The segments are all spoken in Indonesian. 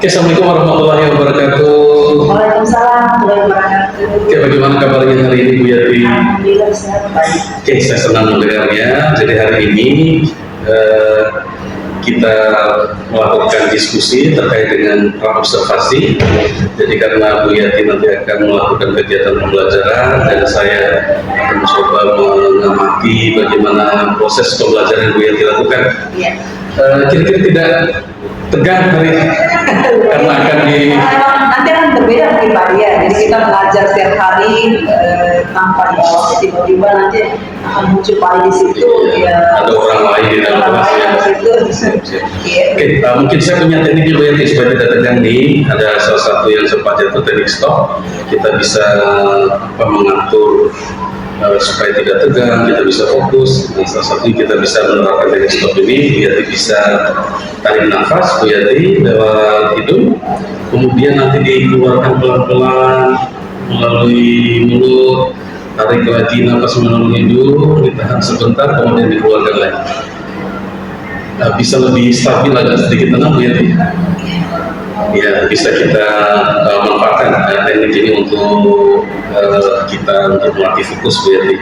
Assalamualaikum warahmatullahi wabarakatuh. Waalaikumsalam warahmatullahi wabarakatuh. Oke, bagaimana kabarnya hari ini Bu Yati? Alhamdulillah sehat baik. Oke, saya senang mendengarnya. Jadi hari ini kita melakukan diskusi terkait dengan observasi. Jadi karena Bu Yati nanti akan melakukan kegiatan pembelajaran dan saya akan mencoba mengamati bagaimana proses pembelajaran yang Bu Yati lakukan. Iya. Kira-kira tidak tegang hari karena akan Nanti akan berbeda mungkin Pak ya. Jadi kita belajar setiap hari tanpa diawasi, tiba-tiba nanti akan muncul Pak di situ. Ya, ada orang lain di dalam kelas ya. Oke, mungkin saya punya teknik Bu Yati supaya tidak tegang nih. Ada salah satu yang sempat jatuh teknik stop. Kita bisa mengatur supaya tidak tegang, kita bisa fokus. Nah, salah satunya kita bisa menerapkan teknik stop ini. Bu Yati bisa tarik nafas Bu Yati lewat hidung, kemudian nanti dikeluarkan pelan-pelan melalui mulut. Tarik lagi nafas melalui hidung, ditahan sebentar, kemudian dikeluarkan lagi. Nah, bisa lebih stabil, agak sedikit tenang Bu Yati. Ya, bisa kita manfaatkan teknik ini untuk kita untuk melatih fokus Bu Yati.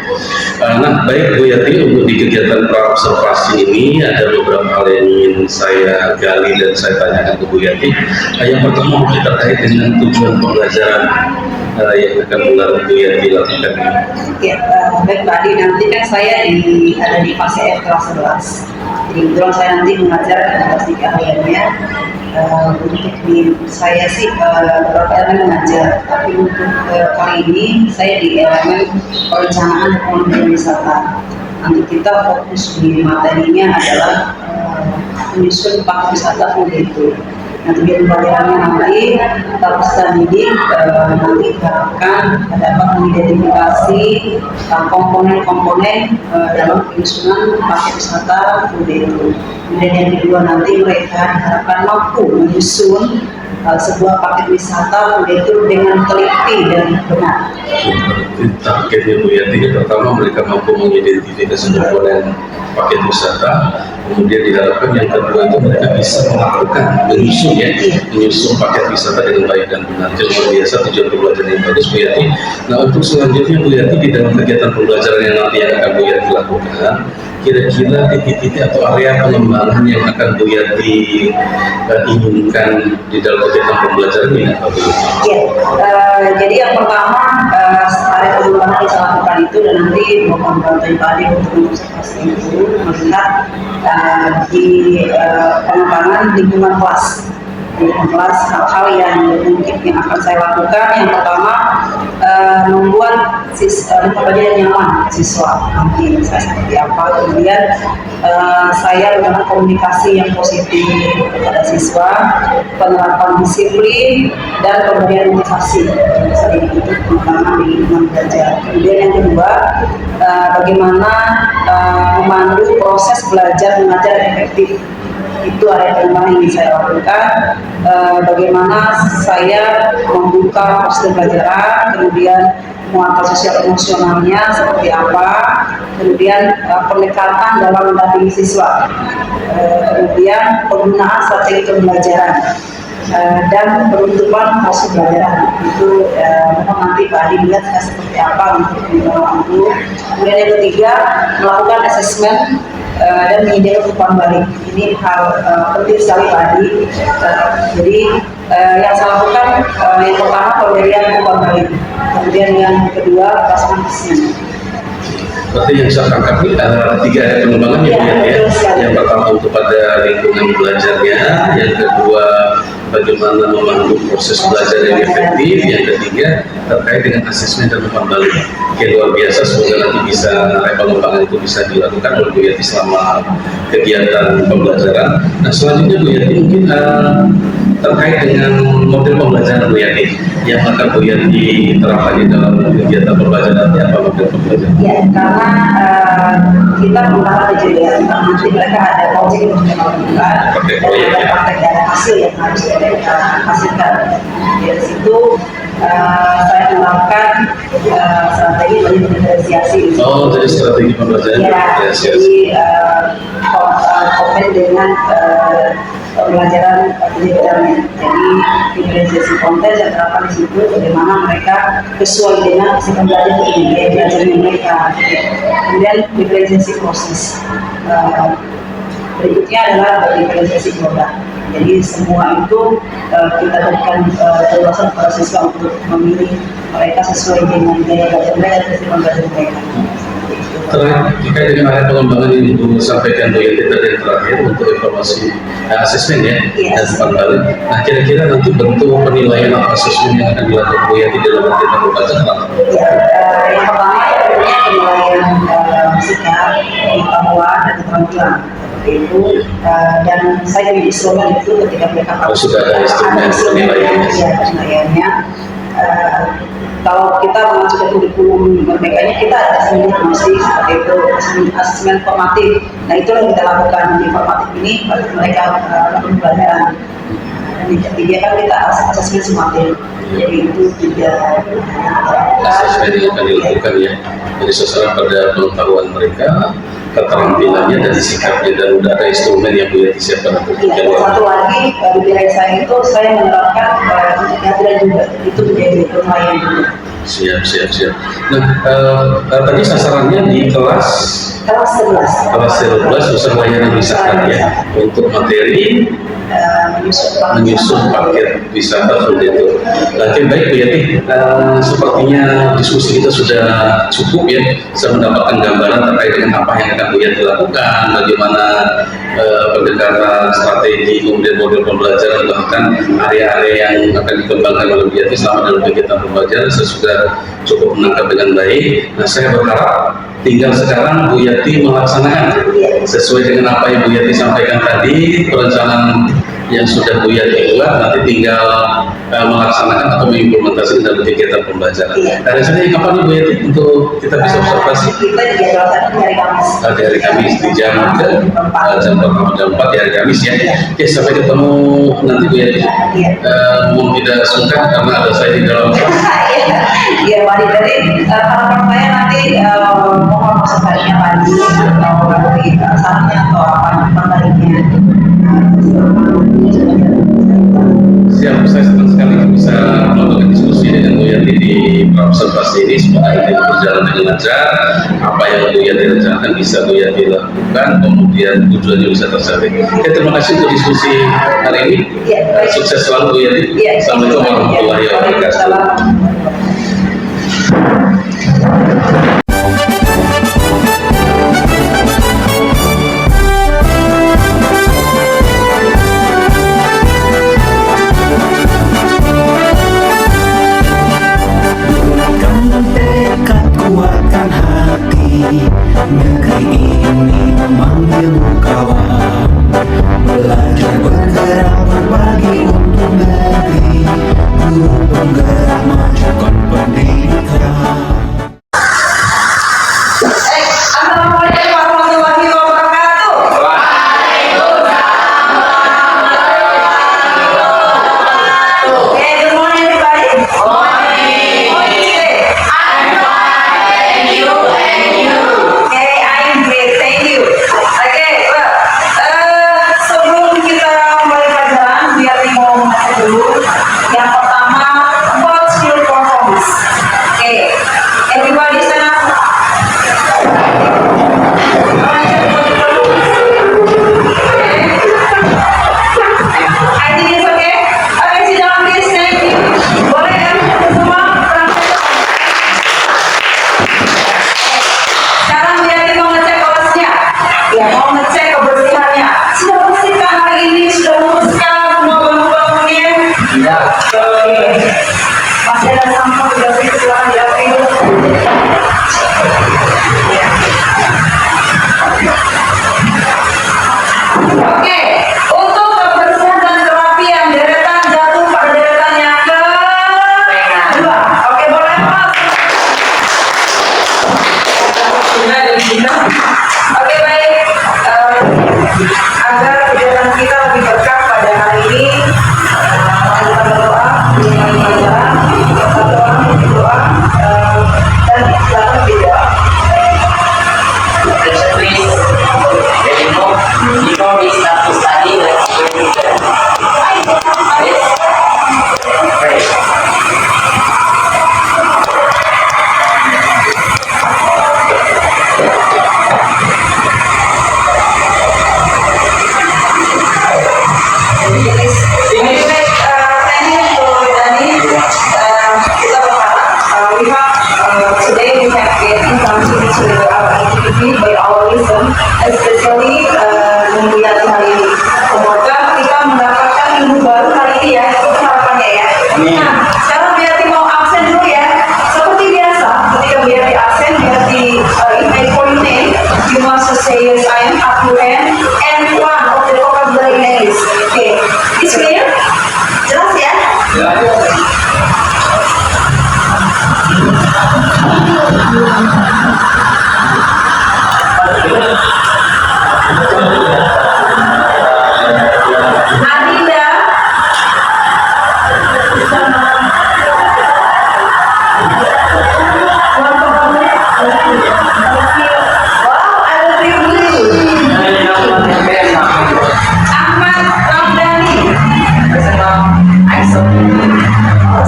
Nah, baik Bu Yati, untuk di kegiatan pra-observasi ini ada beberapa hal yang ingin saya gali dan saya tanyakan ke Bu Yati. Yang pertama mungkin terkait dengan tujuan pembelajaran yang akan Bu Yati lakukan. Ya, baik Pak Adi, nanti kan saya ada di fase F kelas 11. Jadi kebetulan saya nanti mengajar kelas 3 hariannya. Untuk teknik saya sih beberapa elemen mengajar, tapi untuk kali ini saya di elemen perencanaan ekonomi wisata. Nanti kita fokus di materinya adalah menyusun paket wisata itu. Nanti di pembelajarannya nanti kita peserta didik nanti diharapkan dapat mengidentifikasi komponen-komponen dalam penyusunan paket wisata itu. Kemudian yang kedua nanti mereka diharapkan mampu menyusun sebuah paket wisata itu dengan teliti dan benar. Targetnya Bu Yati pertama mereka mampu mengidentifikasi komponen paket wisata, kemudian diharapkan yang kedua itu mereka bisa melakukan menyusun paket wisata dengan baik dan benar. Jadi luar biasa tujuan pembelajaran yang bagus Bu Yati. Nah, untuk selanjutnya Bu Yati di dalam kegiatan pembelajaran yang nanti yang akan Bu Yati lakukan, kira-kira titik-titik atau area pengembangan yang akan Bu Yati inginkan di dalam kegiatan pembelajaran ini apa Bu Yati? Ya, jadi yang pertama area pengembangan yang saya lakukan itu dan nanti mau membantu tadi untuk observasi itu melihat di pengembangan lingkungan kelas. Kelas hal-hal yang mungkin yang akan saya lakukan yang pertama membuat pembelajaran nyaman siswa nanti saya seperti apa, kemudian saya melakukan komunikasi yang positif kepada siswa, penerapan disiplin dan pemberian motivasi misalnya itu pengembangan di lingkungan belajar. Kemudian yang kedua bagaimana memandu proses belajar mengajar efektif. Itu area pengembangan yang saya lakukan. Bagaimana saya membuka proses pembelajaran, kemudian muatan sosial emosionalnya seperti apa, kemudian pendekatan dalam mendampingi siswa, kemudian penggunaan strategi pembelajaran dan penutupan proses pembelajaran itu memang nanti Pak Adi lihat seperti apa untuk pengembangan itu. Kemudian yang ketiga melakukan asesmen dan menyediakan umpan balik. Ini hal penting sekali Pak Adi. Jadi yang saya lakukan yang pertama pemberian umpan balik, kemudian yang kedua pelaksanaan asesmen. Berarti yang saya tangkap ini ada 3 area pengembangan ya Bu Yati ya. Yang pertama untuk pada lingkungan belajarnya, yang kedua bagaimana memandu proses belajar yang efektif, yang ketiga terkait dengan asesmen dan umpan balik. Oke, luar biasa, semoga nanti bisa pengembangan itu bisa dilakukan oleh Bu Yati selama kegiatan pembelajaran. Nah, selanjutnya Bu Yati mungkin terkait dengan model pembelajaran Bu Yati yang akan Bu Yati terapkan di dalam kegiatan pembelajaran nanti apa model pembelajaran? Ya, karena kita menggunakan kejadian nanti mereka ada project yang harus dilakukan dan ada praktek dan hasil yang harus kita hasilkan. Dari situ saya menerapkan strategi diferensiasi. Oh, jadi strategi pembelajaran ya, diferensiasi. Jadi komen dengan pembelajaran digitalnya. Jadi diferensiasi konten saya terapkan di situ bagaimana mereka sesuai dengan sistem belajar ini, belajarnya mereka. Kemudian diferensiasi proses. Berikutnya adalah diferensiasi produk. Jadi semua itu kita berikan kebebasan kepada siswa untuk memilih mereka sesuai dengan gaya belajar mereka dan sistem belajar mereka. Terkait dengan area pengembangan yang Ibu sampaikan Bu Yanti tadi yang terakhir untuk evaluasi asesmen ya, dan kembali. Nah kira-kira nanti bentuk penilaian atau asesmen yang akan dilakukan Bu Yanti dalam kegiatan membaca apa? Ya, yang pertama tentunya penilaian sikap, pengetahuan dan keterampilan itu dan saya punya instrumen itu ketika mereka sudah ada instrumen penilaiannya. Kalau kita mengacu ke kurikulum merdekanya kita ada seminar mesti seperti itu, asesmen formatif. Nah itu yang kita lakukan di formatif ini pada mereka melakukan pembelajaran. Dan di ketiga kan kita asesmen sumatif. Jadi itu juga asesmen yang akan dilakukan ya. Jadi sasaran pada pengetahuan mereka, keterampilannya dan sikapnya, dan udah ada instrumen yang boleh disiapkan untuk ya, satu lagi di wilayah saya itu saya menerapkan untuk kehadiran juga itu menjadi penilaian juga. Siap. Nah tadi sasarannya di kelas 11 usaha layanan wisata ya, untuk materi menyusun paket wisata seperti itu. Oke baik Bu Yati, sepertinya diskusi kita sudah cukup ya. Saya mendapatkan gambaran terkait dengan apa yang akan Bu Yati lakukan, bagaimana pendekatan strategi, kemudian model pembelajaran, bahkan area-area yang akan dikembangkan oleh Bu Yati selama dalam kegiatan pembelajaran. Saya sudah cukup menangkap dengan baik. Nah saya berharap tinggal sekarang Bu Yati melaksanakan sesuai dengan apa yang Bu Yati sampaikan tadi, perencanaan yang sudah Bu Yati buat, nanti tinggal melaksanakan atau mengimplementasikan dalam kegiatan pembelajaran. Dari sini kapan nih Bu Yati untuk kita bisa observasi? Kita dijadwalkan di hari Kamis. Di hari Kamis di jam 4 di hari Kamis ya. Oke, sampai ketemu nanti Bu Yati. Mohon tidak sungkan karena ada saya di dalam. Iya, Wadi. Jadi harapan saya nanti mohon observasinya pagi atau nanti saatnya atau apa baliknya. Siap, saya senang sekali bisa melakukan diskusi dengan Bu Yanti di observasi ini. Semoga ini berjalan dengan lancar. Apa yang Bu Yanti rencanakan bisa Bu Yanti lakukan, kemudian tujuannya bisa tercapai. Oke, terima kasih untuk diskusi hari ini. Sukses selalu Bu Yanti. Assalamualaikum warahmatullahi wabarakatuh. Negeri ini memanggilmu kawan, belajar bergerak berbagi untuk negeri, guru penggerak majukan pendidikan. Assalamualaikum warahmatullahi wabarakatuh. Okay, good morning everybody. Masih ada sampah di dalam itu, silakan diambil. Oke, untuk kebersihan dan kerapian deretan jatuh pada deretan yang kedua. Oke, boleh Mas. Oke, baik. Agar kegiatan kita lebih berkah pada hari ini, kita berdoa, dan silakan berdoa. Before we start to study, let's pray together. to our activity by our listen, especially melihat hari ini. Semoga kita mendapatkan ilmu baru hari ini ya, itu harapannya ya. Nah, sekarang Biati mau absen dulu ya. Seperti biasa, ketika Biati absen, Biati invite for your name, you must say yes, I am, up your hand, and one of the vocabulary names. Okay, it's clear? Jelas ya? Adinda. Wow, I love you. Ahmad Ramdhani. I'm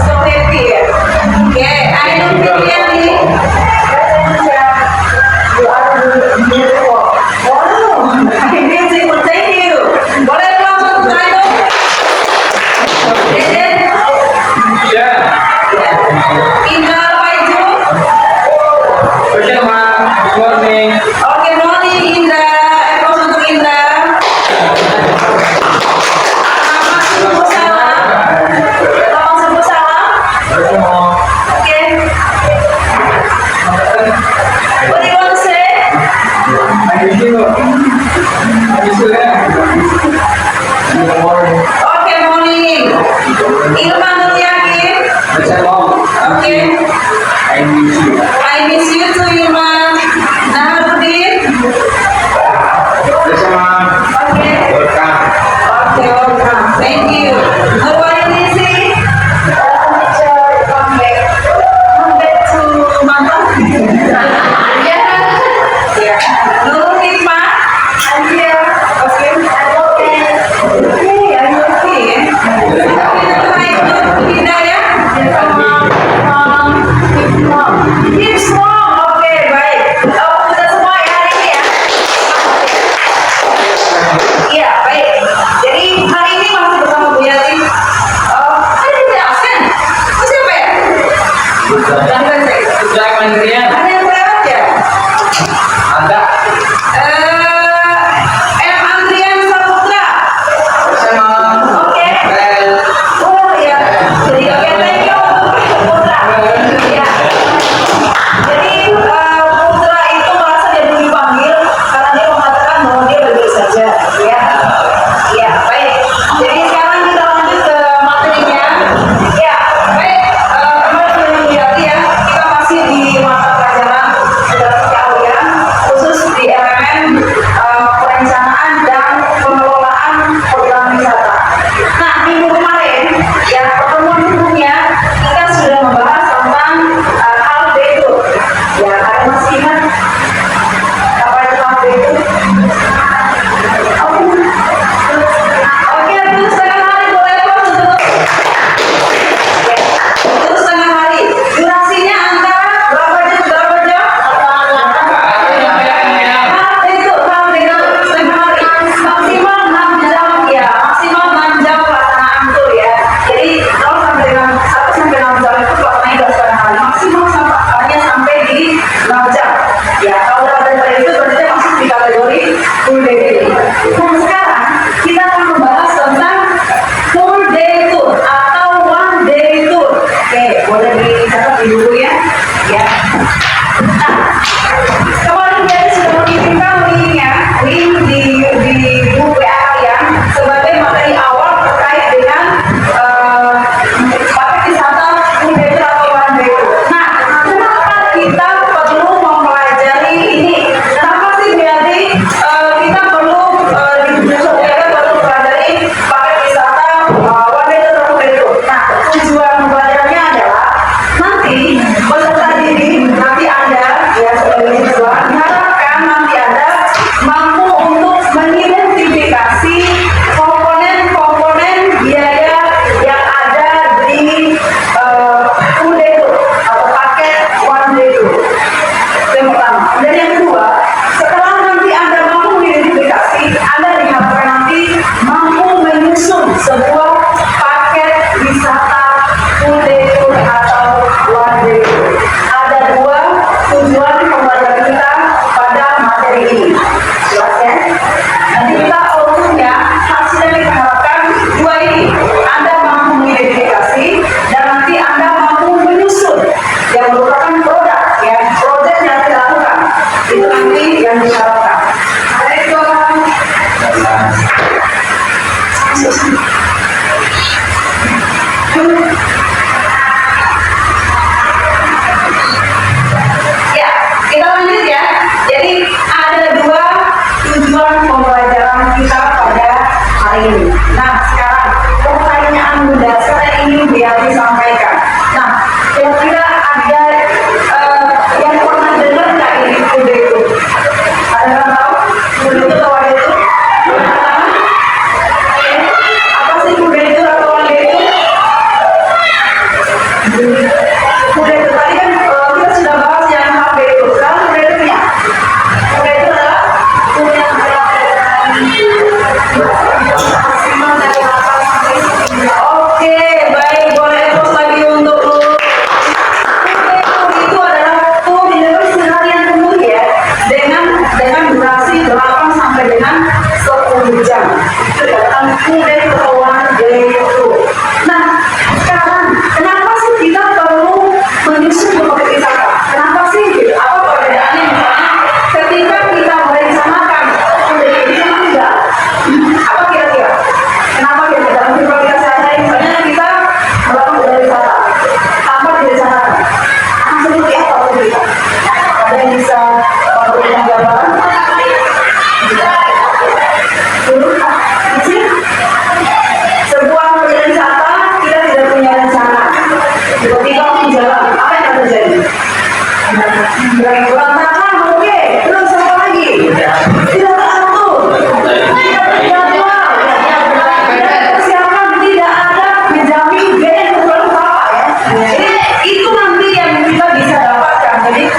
so happy ya. Okay, I love you Biati. You are beautiful. Wow, I'm beautiful. Thank you. Boleh langsung title? Deden? Indra Paiju? Oke, morning Indra. Applause untuk Indra. Selamat subuh salam. Selamat subuh salam. Oke. What do you want to say? Oke, morning. Ilman Nuryakin. Oke. I miss you too, Ilman. Naharudin. Oke. Oke, welcome. Thank you. Nurwani Nisi. Come back to Mantan. Yeah. Nurul Hikmah. I'm here. Okay. Okay, I'm okay. Hidayah. Keep strong. Oke, baik. Sudah semua ya hari ini ya. Iya, baik. Jadi hari ini masih bersama Bu Yati. Ada yang absen? Itu siapa ya? Ada yang lewat ya? M. Andrian Saputra. Oke. Oh ya. Jadi oke, thank you untuk Saputra. Ya. Jadi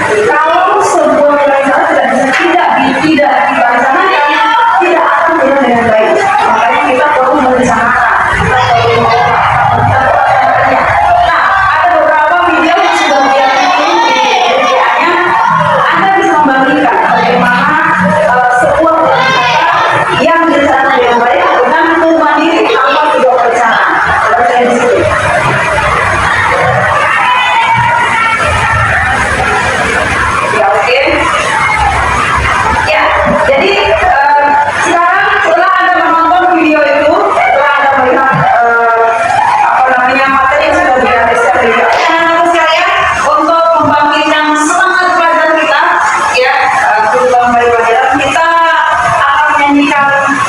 Kalau sebuah pelajaran tidak dilaksanakan, tidak akan berjalan dengan baik. Makanya kita perlu merencanakan, kita perlu mengolah, kita perlu akan. Nah, ada beberapa video yang sudah dia bikin di media-nya. Anda bisa membagikan bagaimana sebuah pelajaran yang direncanakan dengan baik dengan mandiri tanpa tidak perencanaan. Ada di situ. Ya, oke. Ya, jadi sekarang setelah Anda menonton video itu, setelah Anda melihat materi yang sudah dihadirkan di video, anak-anak sekalian, untuk membangkitkan semangat pelajaran kita, ya, kita kembali pelajaran, kita akan menyanyikan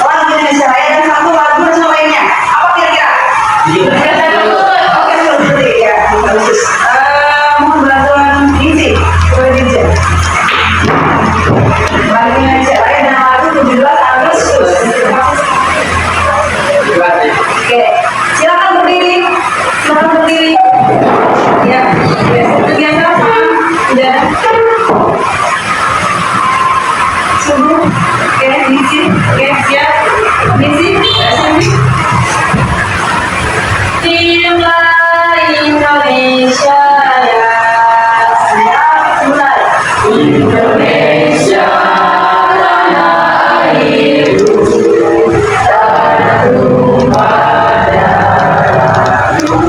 lagu Indonesia Raya dan satu lagu nasional lainnya. Apa kira-kira? Oke, seperti ya, bagus. Mohon bantuan Dinzi, boleh Dinzi. Lagu Indonesia Raya dan lagu 17 Agustus. Oke, silakan berdiri. Silakan berdiri. Ya, biasa paham. Sudah. Sungguh. Oke, Dinzi. Oke, siap. Dinzi, sini. Timlah Indonesia ya. Siap, mulai. Indonesia tanah airku, tanah tumpah darahku.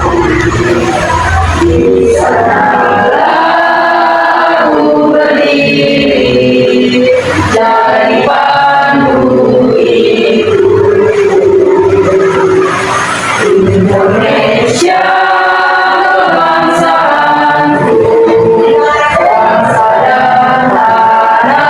Di sanalah aku berdiri, jadi pandu hidupku. Indonesia kebangsaanku, bangsa dan tanah.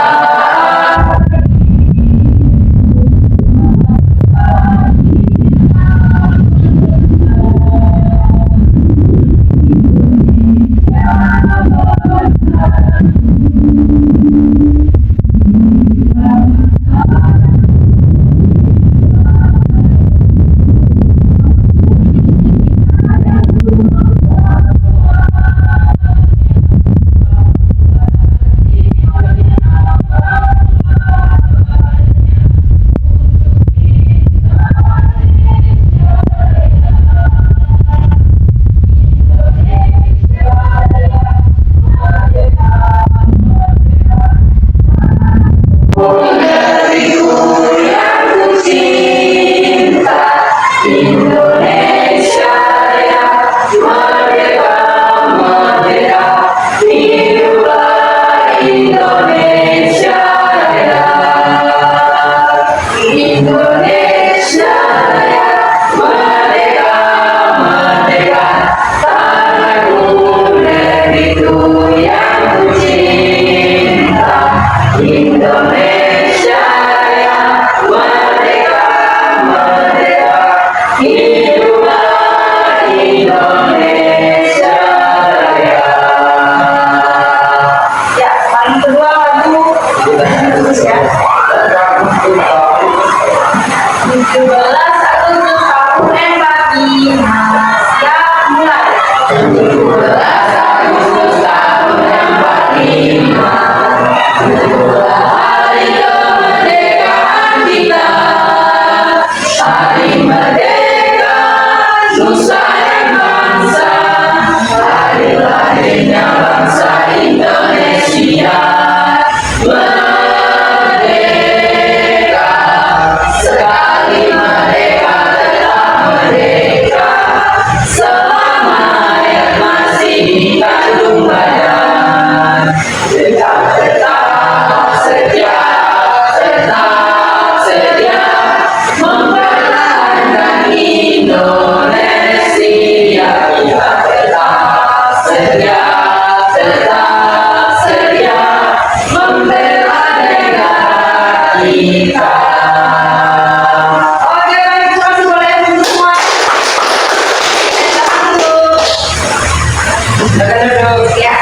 Indonesia ya, merdeka, merdeka, hiduplah Indonesia ya. Indonesia ya, merdeka, merdeka, tanahku negeriku yang ku cinta. Indonesia ya, merdeka, merdeka, hiduplah Indonesia Raya. Ya, paling kedua lagu terus ya. 17 Agustus tahun 45. Siap, mulai. 17 Agustus tahun 45. Itulah hari kemerdekaan kita. Hari merdeka, nusa dan bangsa. Hari lahirnya bangsa Indonesia. Merdeka, sekali merdeka tetap merdeka. Selama hayat masih di kandung badan, tetap setia, tetap setia, mempertahankan Indonesia. Kita tetap setia, tetap setia, membela negara kita. Oke, baik, terima kasih boleh semua. Duduk, ya.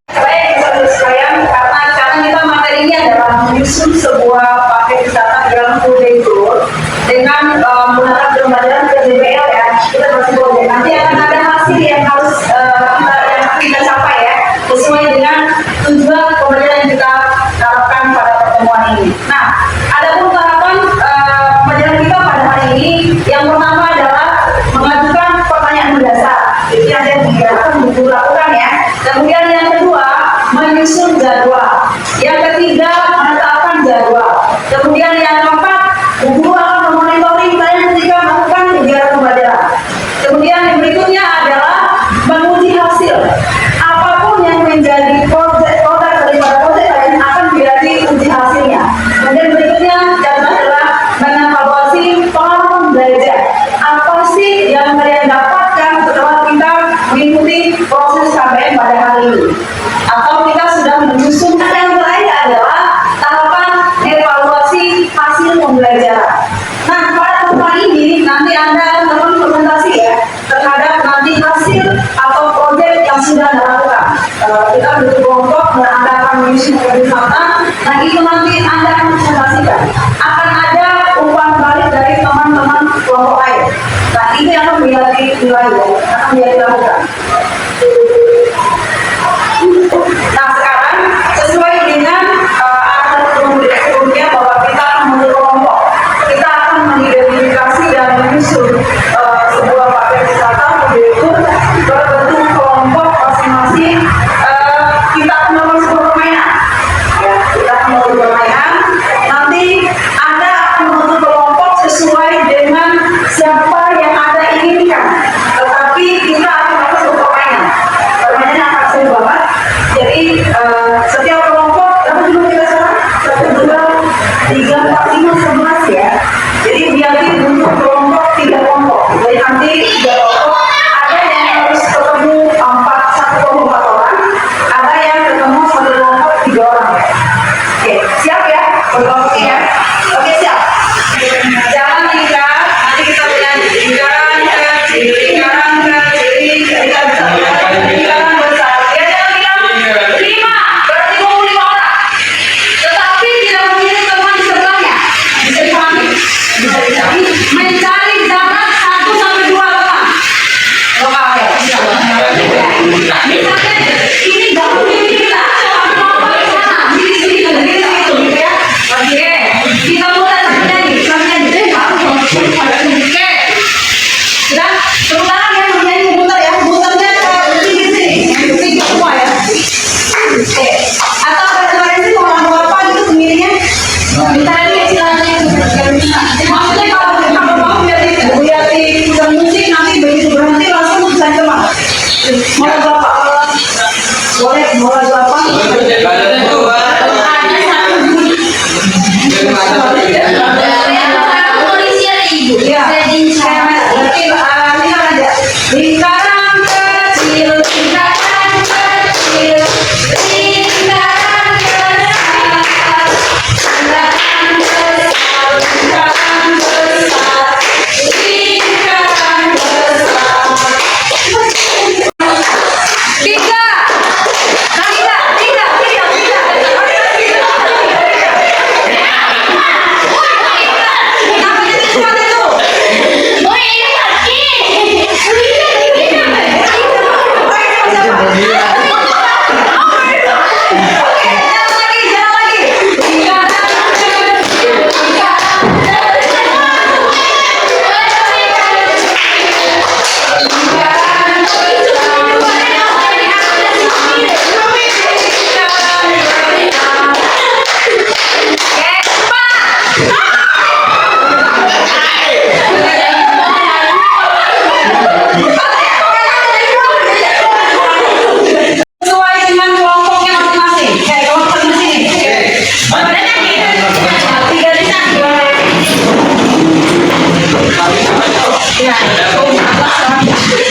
Baik, saudara sekalian, karena kita materinya adalah menyusun sebuah paket wisata Grand Full Day Tour dengan menggunakan pembelajaran ke DBL ya, kita masih boleh. Nanti akan ada hasil yang harus kita capai ya, sesuai dengan tujuan pembelajaran yang kita harapkan pada pertemuan ini. Nah, ada pun tahapan pembelajaran kita pada hari ini. Yang pertama adalah mengajukan pertanyaan mendasar. Itu yang akan dilakukan ya. Kemudian yang kedua, menyusun jadwal. Yang ketiga, menetapkan jadwal. Kemudian yang keempat, guru akan memonitoring saya ketika melakukan kegiatan pembelajaran. Kemudian yang berikutnya adalah menguji hasil. Apapun yang menjadi produk daripada proyek lain akan menjadi uji hasilnya. Kemudian berikutnya adalah mengevaluasi pengalaman belajar. Apa sih yang kalian dapatkan setelah kita mengikuti proses KBM pada hari ini? Atau kita sudah menyusun. Yang terakhir adalah tahapan evaluasi hasil pembelajaran. Nah, pada pertemuan ini nanti Anda akan presentasi ya terhadap nanti hasil atau proyek yang sudah dilakukan. Kita bentuk kelompok dan Anda akan menyusun bersama. Nah, itu nanti Anda akan presentasikan. Akan ada umpan balik dari teman-teman kelompok lain. Nah, ini akan menjadi nilai ya, akan menjadi lakukan. Nah, sekarang sesuai dengan arahan sebelumnya bahwa kita akan membentuk kelompok, kita akan mengidentifikasi dan menyusun sebuah paket wisata yaitu berbentuk kelompok masing-masing. Kita akan melakukan sebuah permainan, ya, kita akan melakukan permainan. Nanti Anda akan membentuk kelompok sesuai dengan siapa yang Anda inginkan. Tetapi kita akan melakukan sebuah permainan. Permainan akan seru banget. Jadi setiap kelompok, apa dulu kita sekarang? 1, 2, 3, 4, 5, 11 ya. Jadi biar dibentuk kelompok 3 kelompok. Jadi nanti 3 kelompok, ada yang harus ketemu 1 kelompok 4 orang, ada yang ketemu 1 kelompok 3 orang ya. Oke, siap ya? Kelompoknya ya? Oke, siap. Jangan diikat, nanti kita lihat lingkaran kecil, lingkaran kecil, lingkaran besar. Ya, jangan bilang 5, berarti 25 orang. Tetapi tidak memilih teman di sebelahnya. Bisa dipahami? Bisa dipahami. Mencari jarak 1 sampai 2 lepas. Lokal ya. Misalnya ini dapur kita. Oke. Kita mulai saja nih. Oke. Dan sementara yang menjadi komputer ya, komputernya ke sini semua ya. Oke. Atau referensi orang apa gitu sendirinya. Minta ini silakan. Maksudnya kalau mau biar di musik nanti begitu berhenti langsung bisa kemas. Mau berapa? Boleh, mau berapa? Lingkaran kecil, lingkaran kecil, lingkaran besar, lingkaran besar, lingkaran besar, lingkaran besar.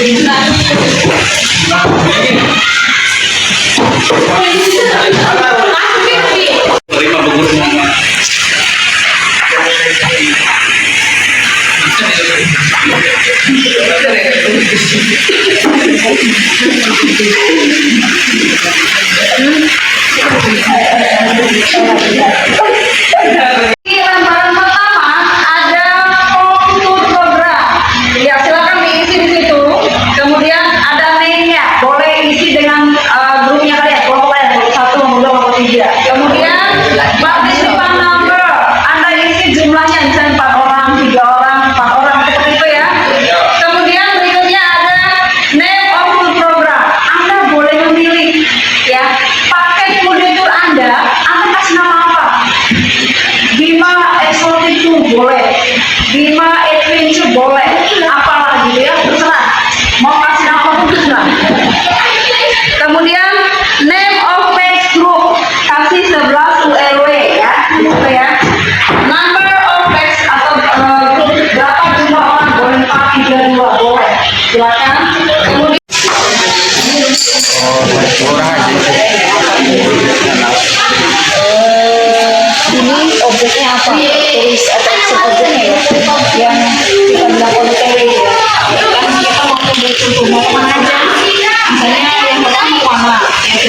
3. Terima pengurusnya. Lembaran pertama ada kontur program. Ya, silakan diisi di situ. Kemudian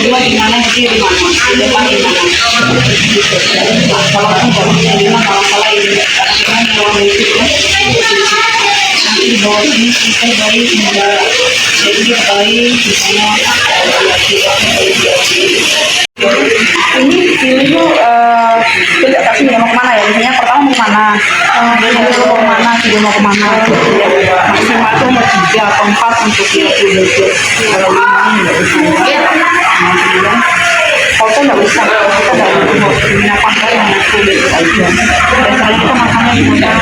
kedua di mana, ketiga di mana, di depan di mana. Nah, kalau kan jawabnya di mana, kalau salah ini karena kalau itu nanti di bawah ini kita dari negara, jadi dari misalnya ini dulu tidak kasih mau kemana ya, misalnya pertama mau kemana, mau kemana, tidak mau kemana, maksimal tuh mau 3 atau 4 untuk yang kalau 5 nggak bisa. Kemudian foto nggak bisa, kita nggak mau menggunakan foto yang sulit aja. Biasanya kita makannya di mana?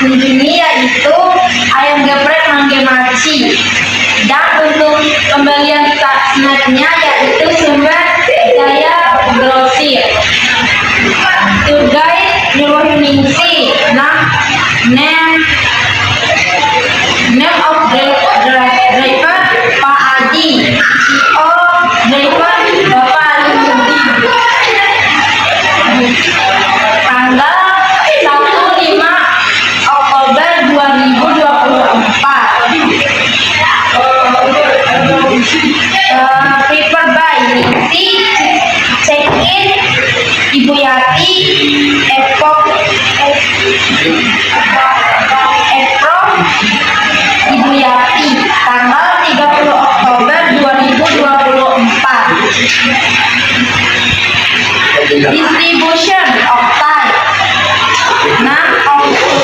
Kunjungi yaitu ayam geprek Mangge Maci, dan untuk pembelian snacknya yaitu Sumber Jaya Grosir. Tour guide Nurwahyuningsi, name of driver Pak Adi, CEO driver Bapak Ali Budi. Tanggal 15 Oktober 2024. Prepare by Nixi, check-in Ibu Yati, Eprom Ibu Yati, tanggal 30 Oktober 2024. Distribution of time,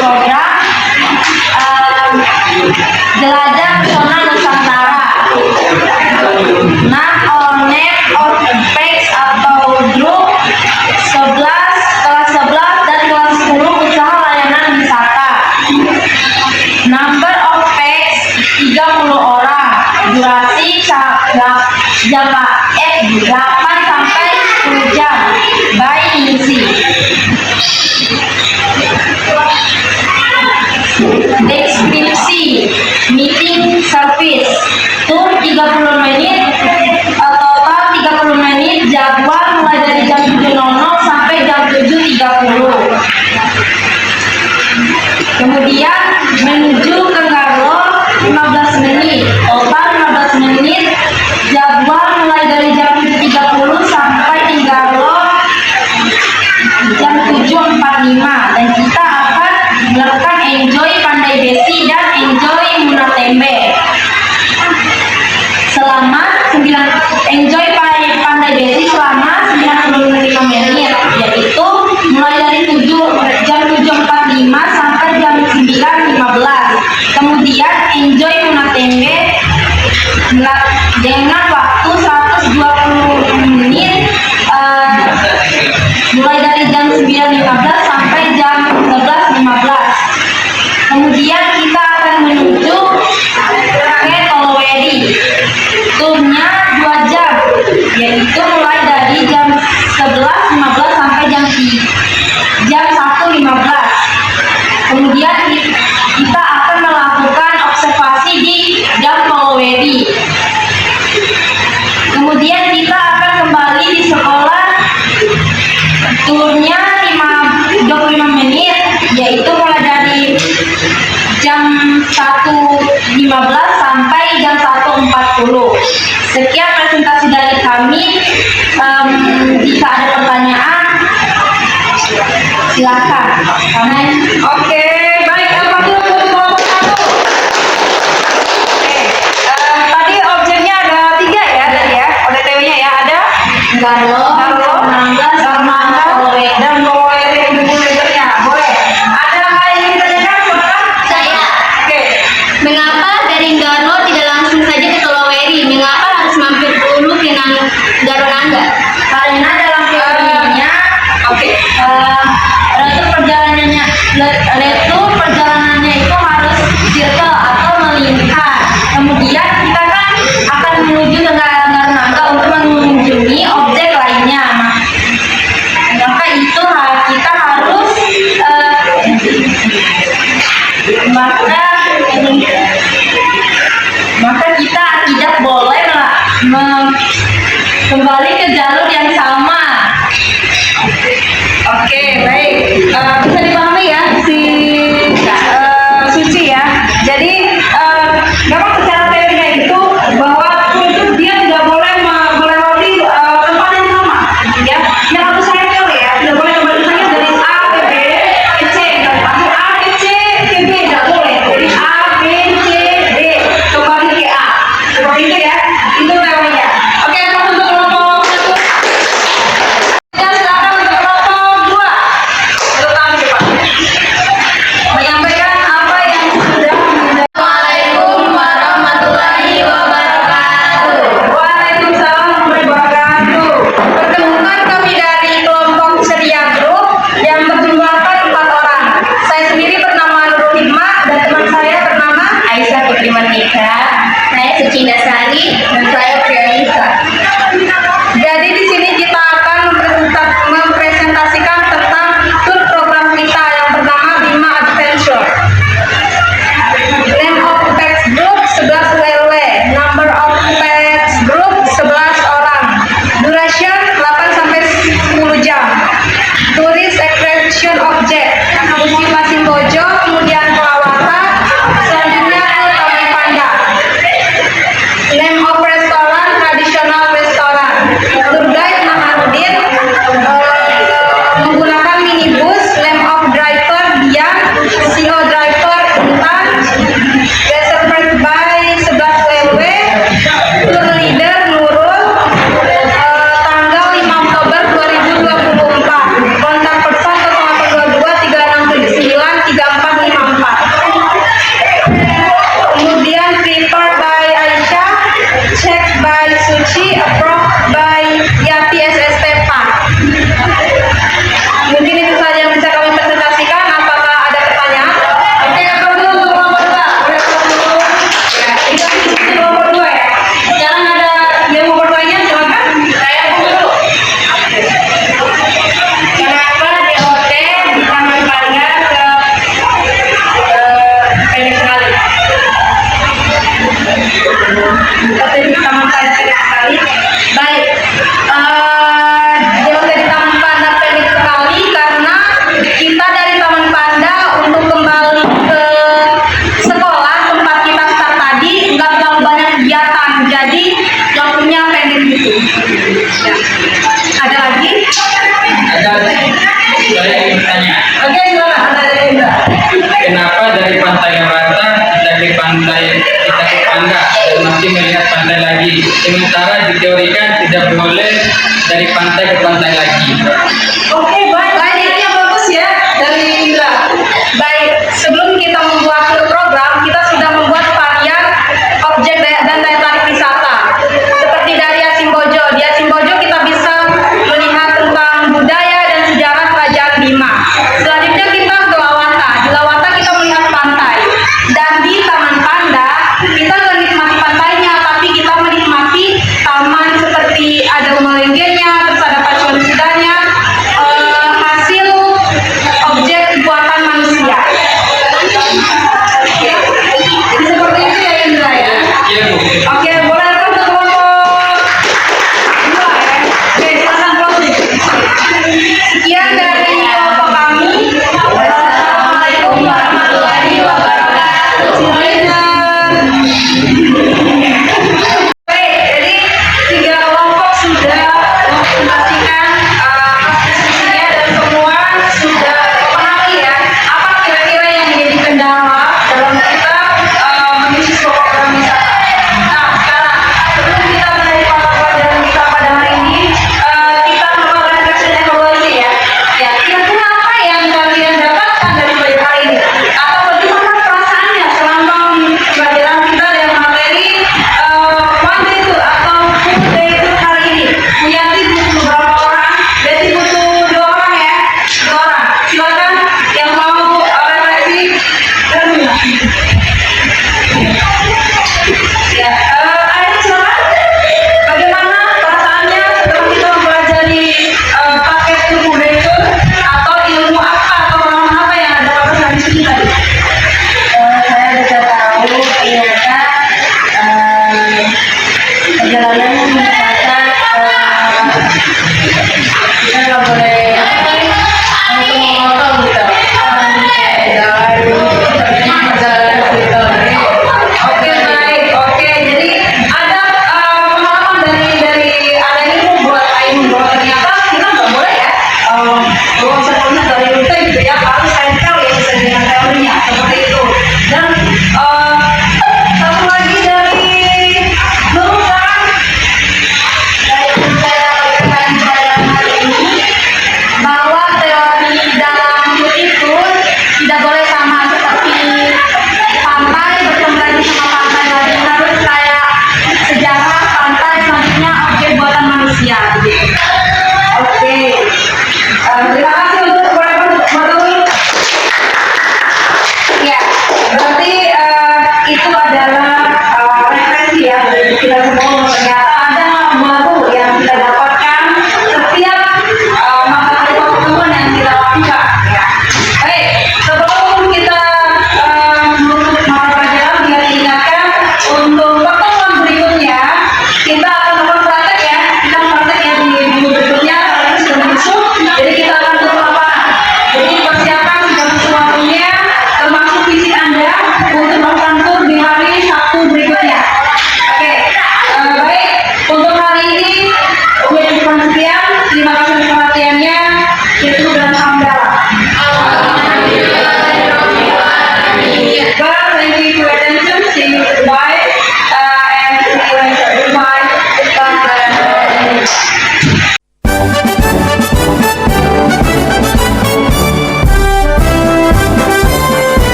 program Jelajah Pesona Nusantara. Name of packs atau grup 11, kelas 11 dan kelas 10 usaha layanan wisata. Number of packs 30 orang. Durasi 8 sampai 10 jam. By Nisi. Deskripsi meeting service tour 30 menit, total 30 menit, jadwal mulai dari jam 7.00 sampai jam 7.30. Kemudian menuju ke Garlo 15 menit, total 15 menit, jadwal mulai dari jam 7.30 sampai di Garlo jam 7.45, dan kita akan melakukan enjoy Pandai Besi dan enjoy Munatembe selama 9, enjoy Pandai Besi selama 95 menit, yaitu mulai dari jam 7.45 sampai jam 9.15. Kemudian enjoy Munatembe dengan waktu 120 menit, mulai dari jam 9.15 sampai jam 11.15. sampai jam 1.40. Sekian presentasi dari kami. Jika ada pertanyaan, silakan. Oke, baik. Apa dulu? Tadi objeknya ada 3 ya, tadi ya. ODTW-nya ya ada Garo, Mangga, sama Kowe. dan Kowe leadernya. Boleh. Ada hal yang ditanyakan, silakan. Saya, Oke. mengapa dari Garo tidak langsung saja ke Toloweri? Mengapa harus mampir dulu ke Garo Nangga? Karena dalam teorinya, Oke. perjalanannya itu harus circle atau melingkar. Kemudian kita kan akan menuju ke Nangga untuk mengunjungi objek lainnya. Maka itu kita harus maka kita tidak boleh kembali ke jalur yang sama. Oke, baik. Bisa dipahami ya si Suci ya. Jadi memang secara teorinya itu bahwa itu dia tidak boleh melewati tempat yang sama, ya. Yang harus saya teori ya, tidak boleh kembali lagi dari A ke B ke C, langsung A ke C ke B tidak boleh. Jadi A B C D kembali ke A, seperti itu ya. Itu teorinya. Oke, apa untuk kelompok 1? Ya, silakan untuk kelompok 2. Silakan Pak. Menyampaikan apa yang sudah Assalamualaikum warahmatullahi wabarakatuh. Waalaikumsalam warahmatullahi wabarakatuh. Pertemuan kami dari kelompok Ceria Group yang berjumlahkan 4 orang. Saya sendiri bernama Nurul Hikmah dan teman saya bernama Aisyah Putri Manika, saya Sucinda Sari, dan saya Priyanisa. Jadi di sini kita akan mempresentasikan tentang tur program kita yang bernama Bima Adventure. Name of text group 11 LW, number of text group 11 orang, duration 8 sampai 10 jam. Tourist attraction object, Musi Pasimbojo, kemudian Kelawata, selanjutnya ke Taman Panda. Name of restaurant, traditional restaurant.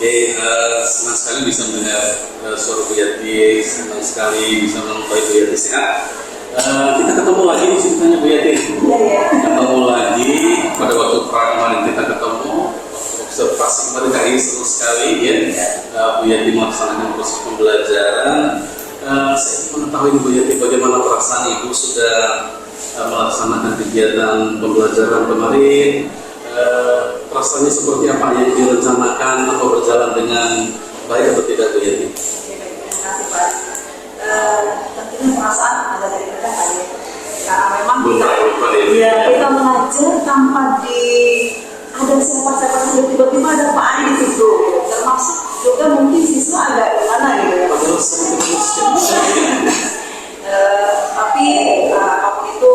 Oke, senang sekali bisa mendengar suara Bu Yati, senang sekali bisa menonton Bu Yati sehat. Kita ketemu lagi nih ceritanya Bu Yati. Ketemu lagi pada waktu kemarin kita ketemu, observasi kemarin kali ini seru sekali ya. Bu Yati melaksanakan proses pembelajaran. Saya ingin mengetahui Bu Yati bagaimana perasaan Ibu sudah melaksanakan kegiatan pembelajaran kemarin. Rasanya seperti apa yang direncanakan atau berjalan dengan baik atau tidak Bu Yati? Terima kasih Pak. Tentunya perasaan ada dari kita tadi. Karena memang kita mengajar tanpa ada siapa-siapa saja, tiba-tiba ada Pak Ari di situ. Termasuk juga mungkin siswa agak gimana gitu ya. Tapi apapun itu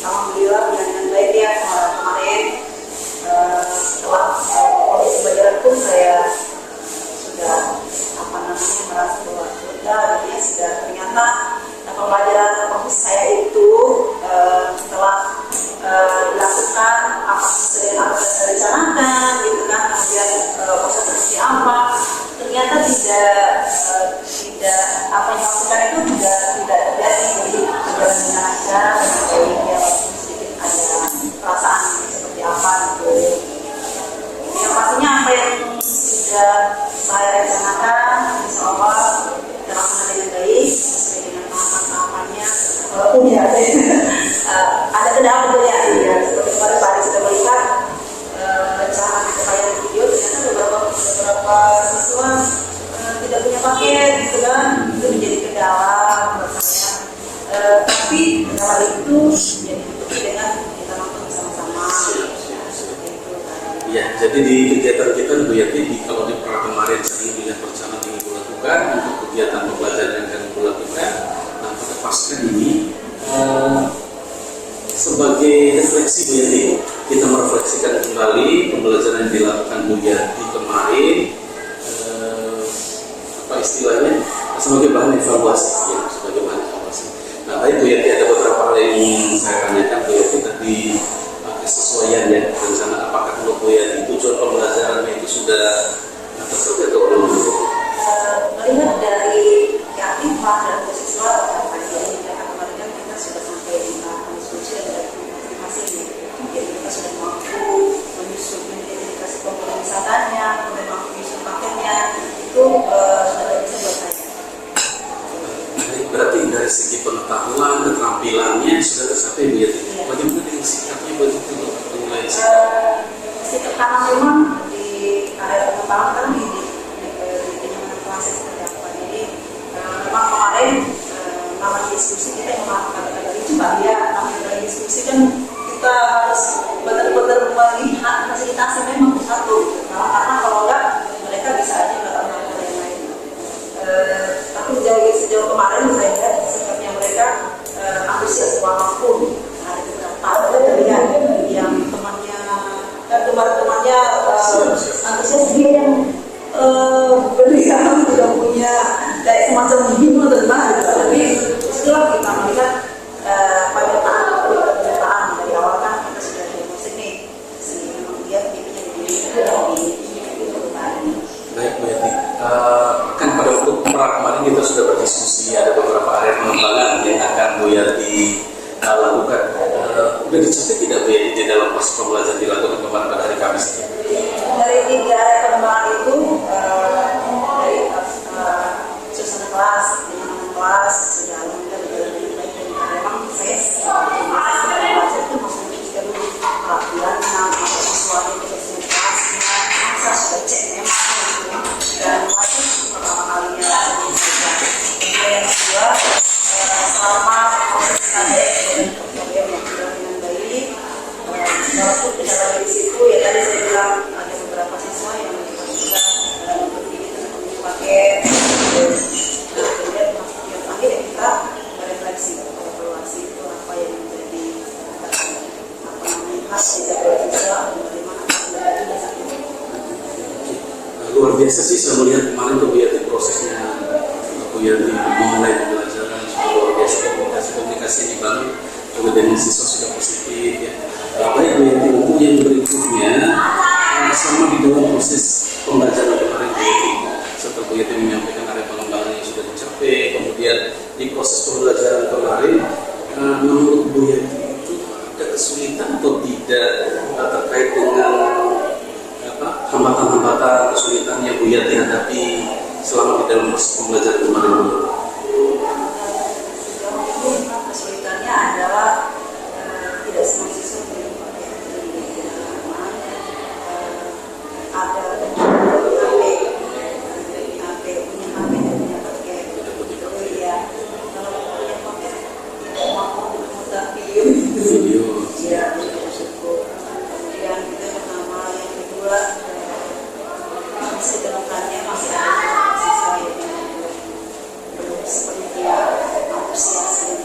alhamdulillah dengan baik ya kemarin. Setelah proses pembelajaran pun saya sudah merasa bahwa sudah ternyata pembelajaran proses saya itu setelah dilakukan apa sesuai yang saya rencanakan gitu kan, kemudian proses seperti apa, ternyata tidak apa yang dilakukan itu tidak terjadi, jadi berjalan dengan lancar dan baik ya, walaupun sedikit ada perasaan seperti apa gitu. Ya pastinya apa yang sudah saya rencanakan insya Allah terlaksana dengan baik sesuai dengan tahapan-tahapannya. Walaupun ya ada kendala betul ya, seperti kemarin Pak Ari sudah melihat rencana supaya video, ternyata beberapa siswa tidak punya paket gitu kan, itu menjadi kendala buat saya. Tapi kendala itu menjadi ditutupi dengan kita nonton bersama-sama. Ya, jadi di kegiatan kita Bu Yati, kalau di kemarin sering dilihat perencanaan yang Ibu lakukan untuk kegiatan pembelajaran yang akan Ibu lakukan. Nah, pada pasca ini sebagai refleksi Bu Yati, kita merefleksikan kembali pembelajaran yang dilakukan Bu Yati kemarin, apa istilahnya, sebagai bahan evaluasi, ya, sebagai bahan evaluasi. Nah, tadi Bu Yati ada beberapa hal yang saya tanyakan Bu Yati tadi. Kesesuaian ya rencana, apakah Bu Yati tujuan pembelajarannya itu sudah tersedia atau belum? Melihat dari keaktifan dan siswa pada pagi ini, karena kemarin kan kita sudah sampai di tahap diskusi dan masing-masing, jadi kita sudah mampu menyusun identifikasi komponen wisatanya, kemudian mampu menyusun paketnya, itu sudah bisa buat saya. Berarti dari segi pengetahuan, keterampilannya sudah tercapai Bu Yati. Bagaimana dengan sikapnya Bu Yati untuk menilai sikap? Sikap karena memang di area pengembangan kan di kenyamanan kelasnya seperti apa. Jadi memang kemarin namanya diskusi kita yang melakukan kata itu Mbak ya, namanya diskusi kan kita harus benar-benar melihat fasilitasi memang satu. Karena kalau enggak mereka bisa aja nggak tahu yang lain. Tapi sejauh kemarin saya lihat sikapnya mereka antusias walaupun ada beberapa terlihat yang teman-temannya antusias, dia yang beliau tidak punya kayak semacam bingung tentang tapi setelah kita melihat pernyataan dari awal kan kita sudah diagnosis nih memang dia bikinnya Baik Bu Yati, kan pada waktu kemarin kita sudah berdiskusi ada beberapa area pengembangan yang akan Bu Yati lakukan. Sudah dicapai tidak Bu Yati di dalam proses pembelajaran dilakukan kemarin pada hari Kamis? Dari 3 area pengembangan itu dari susunan kelas, pengembangan kelas sudah alhamdulillah berjalan dengan baik dan memang saya belajar itu maksudnya juga dulu perhatian siswanya ke susunan kelasnya, saya sudah cek memang dan wajib pertama kalinya kemudian yang kedua selama proses saya kemudian yang sudah dengan baik, walaupun tidak lagi di situ ya tadi saya bilang ada beberapa siswa yang kita pakai kemudian yang terakhir ya kita berefleksi evaluasi itu apa yang menjadi khas sejak siswa dan bagaimana luar biasa sih saya melihat kemarin Bu Yati prosesnya Bu Yati memulai pembelajaran luar biasa, komunikasi dibangun kemudian siswa sudah positif ya. Baik Bu Yati, untuk yang berikutnya selama di dalam proses pembelajaran kemudian di proses pembelajaran kemarin, menurut Bu Yanti itu ada kesulitan atau tidak terkait dengan hambatan-hambatan kesulitan yang Bu Yanti hadapi selama di dalam proses pembelajaran kemarin? Kesulitannya adalah tidak semua siswa ada Video. ya, kemudian itu pertama, yang kedua masih temukannya masih ada siswa yang belum sepenuhnya antusias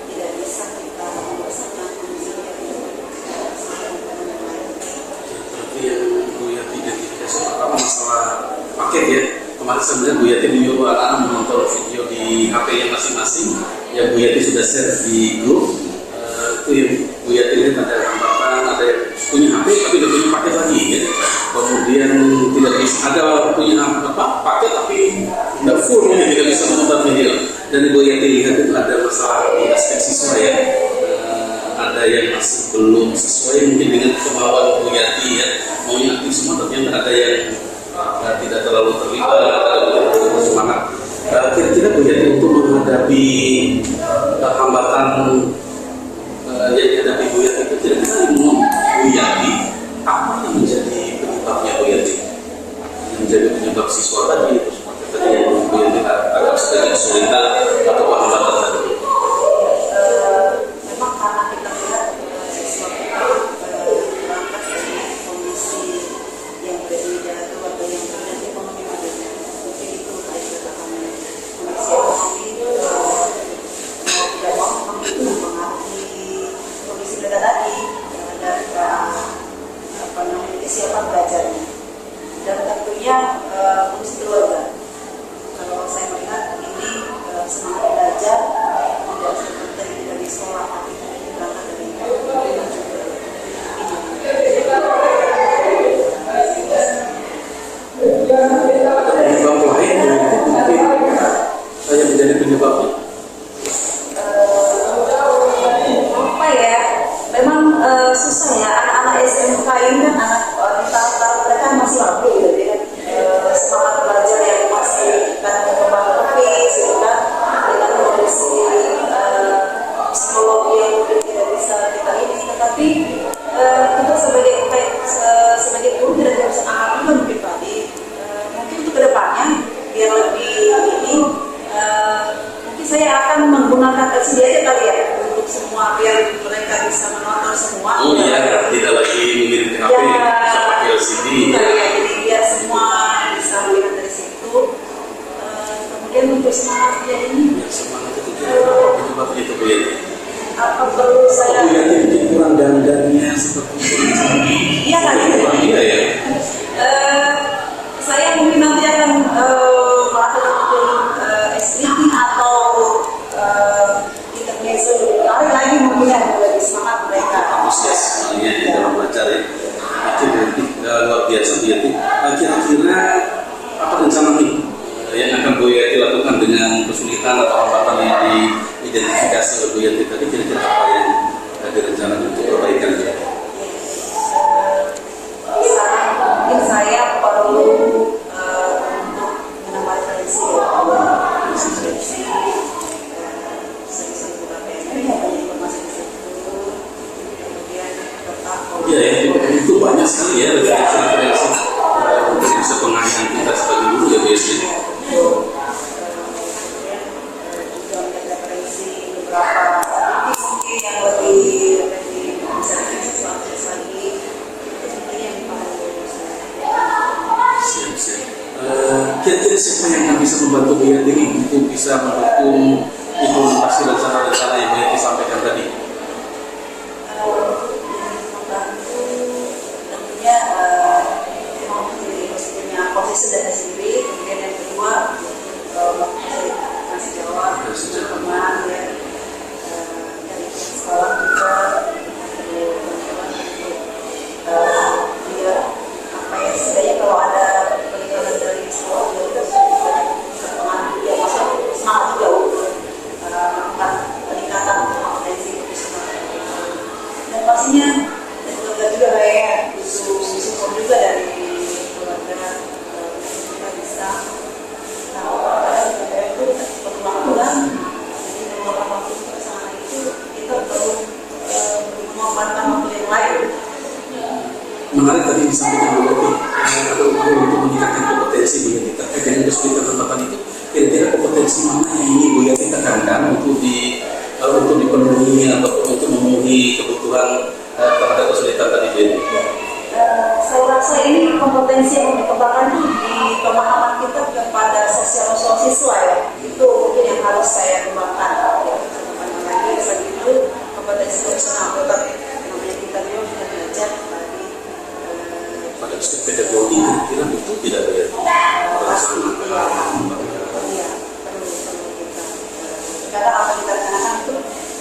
tidak bisa kita membesarkan Berarti yang Bu Yanti identifikasi pertama masalah paket ya. Kemarin sebenarnya Bu Yanti menyuruh anak-anak menonton video di HP-nya masing-masing yang Bu Yanti sudah share di grup. Itu yang Bu Yanti lihat ada hambatan, ada yang punya HP tapi tidak punya paket lagi ya. Kemudian tidak bisa, ada punya paket tapi tidak full, tidak bisa menonton video. Dan Bu Yanti lihat itu ada masalah di aspek siswa ya. Ada yang masih belum sesuai mungkin dengan kemauan Bu Yanti ya, maunya aktif semua tapi ada yang tidak terlalu terlibat, ada yang semangat. Kira-kira Bu Yanti untuk menghadapi hambatan yang dihadapi Bu Yanti itu, kira-kira menurut Bu Yanti apa yang menjadi penyebabnya Bu Yanti? Yang menjadi penyebab siswa tadi itu seperti tadi yang Bu Yanti agak sedikit kesulitan atau hambatan tadi? memang karena kita lihat siswa kita berangkat dari kondisi yang berbeda atau yang berbeda ekonomi berbeda. Mungkin itu baik kata kami kondisi ekonomi mau tidak mau memang itu mempengaruhi kondisi mereka tadi dan kesiapan belajarnya dan tentunya kondisi keluarga. Kalau saya melihat ini semangat belajar tidak seperti dari sekolah tapi berangkat dari Penyebab lain mungkin yang menjadi penyebabnya. apa ya, memang susah ya anak-anak SMK ini kan anak tahu mereka masih labil gitu ya, semangat belajar yang masih kan berkembang tepis gitu kan, dengan kondisi psikologi yang mungkin tidak bisa kita ini, tetapi kita sebagai guru tidak bisa mengalami mungkin tadi mungkin untuk kedepannya biar lebih ini mungkin saya akan menggunakan LCD aja kali ya untuk semua biar mereka bisa menonton semua. Oh iya, tidak lagi mengirim ke HP, bisa pakai LCD. Ya, jadi biar semua bisa melihat dari situ. Kemudian untuk semangatnya ini, Yang semangat itu apa penyebabnya itu Bu Yanti? apa perlu saya? Bu Yanti mungkin kurang dandannya seperti ini. Iya kali. Kurang iya ya. Saya mungkin nanti akan melakukan SDT atau intermezzo tarik lagi mungkin lebih semangat mereka. Antusiasmenya di dalam belajar ya. Itu nanti luar biasa Bu Yanti. Kira-kira apa rencana nih yang akan Bu Yanti lakukan dengan kesulitan atau hambatan yang diidentifikasi oleh Bu Yanti tadi? Kira-kira apa yang direncanakan untuk perbaikan ya? Mungkin saya perlu untuk menambah referensi sering-sering buka PSP, ada informasi di situ, kemudian tetap Iya ya, itu banyak sekali ya referensi untuk bisa pengayaan kita sebagai guru ya biasanya. kemudian juga melihat referensi beberapa mungkin yang lebih bisa sesuatu lagi mungkin yang dipahami Siap-siap. Kira-kira siapa yang akan bisa membantu Bu Yanti ini untuk bisa mendukung implementasi rencana-rencana yang Bu Yanti sampaikan tadi? membantu tentunya evaluasinya juga kayak butuh support juga dari keluarga kita bisa itu perlu waktu kan jadi meluangkan waktu bersama itu kita perlu memanfaatkan waktu yang lain. Menarik tadi disampaikan Bu Yati ada upaya untuk meningkatkan kompetensi Bu Yati terkait dengan kesulitan penempatan itu. Kira-kira kompetensi mana yang ini Bu Yati tekankan untuk dipenuhi atau untuk memenuhi kebutuhan terhadap kesulitan tadi Bu Yati? Saya rasa ini kompetensi yang dikembangkan di pemahaman kita kepada sosial siswa ya, itu mungkin yang harus saya kembangkan ya. Lagi itu kompetensi personal tetap namanya kita juga sudah belajar dari Pada aspek pedagogi kira-kira itu tidak Bu Yati? iya perlu kita kadang apa kita tanyakan itu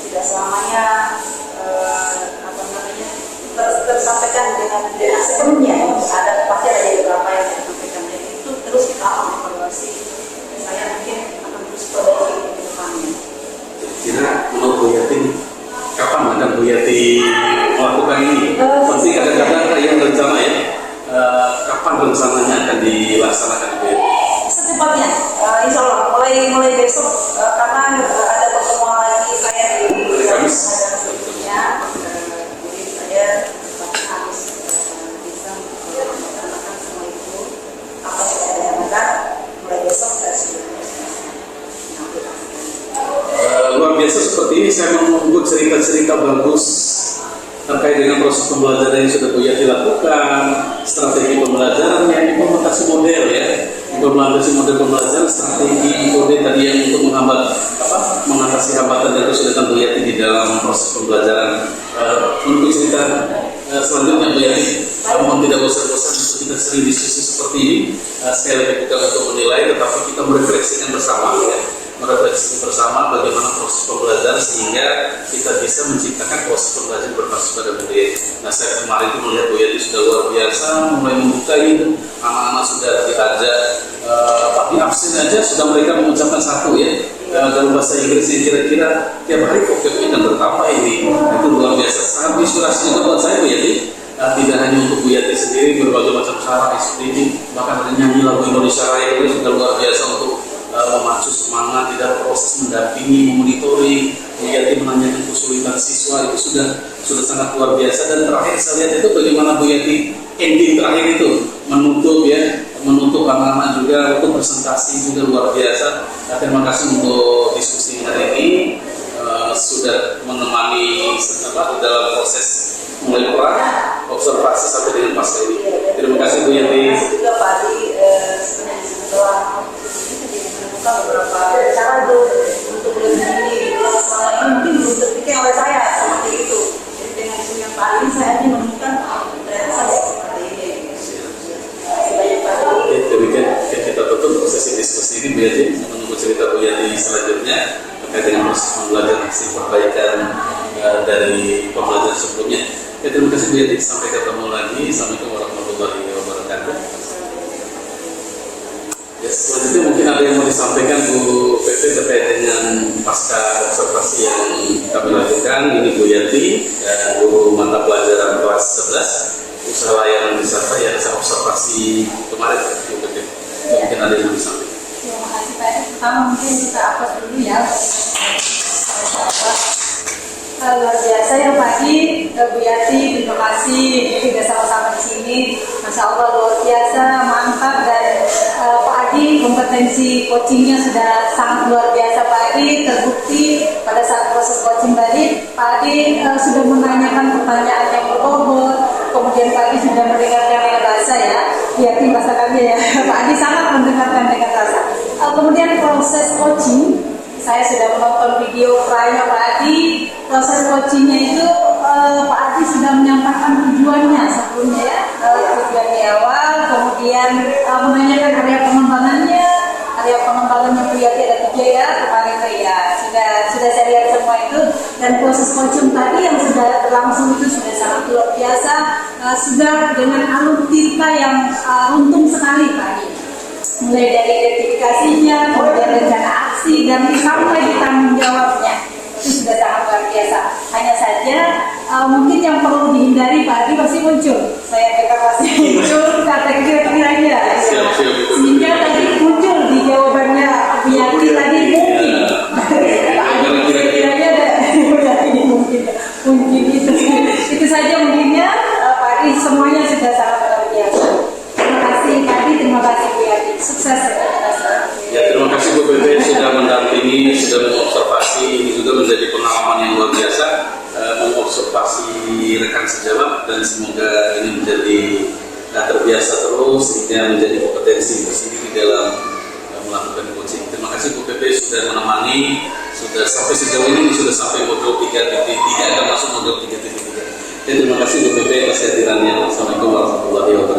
tidak selamanya tersampaikan dengan sepenuhnya. Ada pasti ada beberapa yang disampaikan dari itu terus kita akan evaluasi. Saya mungkin akan terus perbaiki ke depannya. Kira menurut Bu Yati kapan akan Bu Yati melakukan ini? Pasti kadang-kadang yang rencana ya. Kapan rencananya akan dilaksanakan Bu Yati? Secepatnya, insya Allah mulai besok karena ada pertemuan lagi saya di Kamis. ada jadi saya harus bisa melaksanakan semua itu apa yang saya lakukan mulai besok saya sudah Luar biasa seperti ini saya menunggu cerita-cerita bagus terkait dengan proses pembelajaran yang sudah Bu Yati lakukan, strategi pembelajaran yang implementasi model ya, implementasi model pembelajaran, strategi kode tadi yang untuk mengatasi hambatan dan kesulitan Bu Yati di dalam proses pembelajaran. Menunggu cerita selanjutnya Bu Yati, mohon tidak bosan-bosan untuk kita sering diskusi seperti ini. Sekali lagi bukan untuk menilai, tetapi kita merefleksikan bersama ya. Merefleksi bersama bagaimana proses pembelajaran sehingga kita bisa menciptakan proses pembelajaran berbasis pada budaya. Nah, saya kemarin itu melihat Bu Yati sudah luar biasa, mulai membuka itu, anak-anak sudah diajak di absen aja sudah mereka mengucapkan satu ya. Dalam bahasa Inggris yang kira-kira tiap hari vocabnya dan bertambah ini, itu luar biasa. Sangat inspirasi juga buat saya Bu Yati. Tidak hanya untuk Bu Yati sendiri, berbagai macam cara seperti ini, bahkan ada nyanyi lagu Indonesia Raya itu sudah luar biasa untuk memacu semangat di dalam proses mendampingi, memonitori. Bu Yati menanyakan kesulitan siswa itu sudah sangat luar biasa. Dan terakhir saya lihat itu bagaimana Bu Yati ending terakhir itu menutup anak-anak juga untuk presentasi juga luar biasa. Terima kasih untuk diskusi hari ini sudah menemani dalam proses mulai perang observasi sampai dengan pasca ini. Terima kasih Bu Yati. Juga Pak Adi setelah membuka beberapa cara untuk lebih ini selama ini mungkin belum terpikir oleh saya seperti itu. Jadi dengan isu yang Pak Adi saya hanya menemukan ternyata seperti ini. Banyak Pak Adi. Oke, demikian kita tutup sesi diskusi ini Bu Yati, menunggu cerita Bu Yati selanjutnya terkait dengan proses pembelajaran hasil perbaikan dari pembelajaran sebelumnya. Oke, terima kasih Bu Yati, sampai ketemu lagi. Assalamualaikum warahmatullahi wabarakatuh. Ya, selanjutnya mungkin ada yang mau disampaikan Bu Pepe terkait dengan pasca observasi yang kami lakukan. Ini Bu Yati, guru mata pelajaran kelas 11 usaha layanan wisata yang saya observasi kemarin Bu Pepe. Mungkin ada yang mau disampaikan. Terima kasih Pak. Pertama mungkin kita upload dulu ya. Luar biasa ya pagi Bu Yati, terima kasih sudah sama-sama di sini. Masya Allah luar biasa, mantap. Dan Pak Adi kompetensi coachingnya sudah sangat luar biasa Pak Adi. Terbukti pada saat proses coaching tadi Pak Adi sudah menanyakan pertanyaan yang berbobot. Kemudian Pak Adi sudah mendengarkan dengan rasa ya. Yati bahasa kami ya. Pak Adi sangat mendengarkan dengan rasa. Kemudian proses coaching, saya sudah menonton video prianya Pak Adi. Proses coachingnya itu Pak Adi sudah menyampaikan tujuannya sebelumnya ya, tujuan di awal, kemudian menanyakan area pengembangannya Bu Yati ada 3 ya kemarin ya, sudah saya lihat semua itu. Dan proses coaching tadi yang sudah berlangsung itu sudah sangat luar biasa, sudah dengan alur cerita yang untung sekali Pak Adi. Mulai dari identifikasinya, kemudian rencana aksi, dan sampai di tanggung jawabnya itu sudah sangat luar biasa. Hanya saja mungkin yang perlu dihindari Pak Adi pasti muncul. Saya kira pasti muncul kata kira-kiranya. Sehingga tadi muncul di jawabannya Bu Yati tadi mungkin. Pak Adi kira-kiranya ada Bu Yati mungkin itu saja mungkinnya. Pak Adi semuanya sudah sangat luar biasa. Terima kasih Pak Adi, terima kasih Bu Yati. Sukses Ya, terima kasih Bu Pepe sudah mendampingi, sudah mengobservasi. Ini juga menjadi pengalaman yang luar biasa, mengobservasi rekan sejawat, dan semoga ini menjadi terbiasa terus sehingga menjadi kompetensi tersendiri dalam melakukan coaching. Terima kasih Bu Pepe sudah menemani, sudah sampai sejauh ini sudah sampai modul 3.3 dan masuk modul 3.3. Dan terima kasih Bu Pepe atas kehadirannya. Assalamualaikum warahmatullahi wabarakatuh.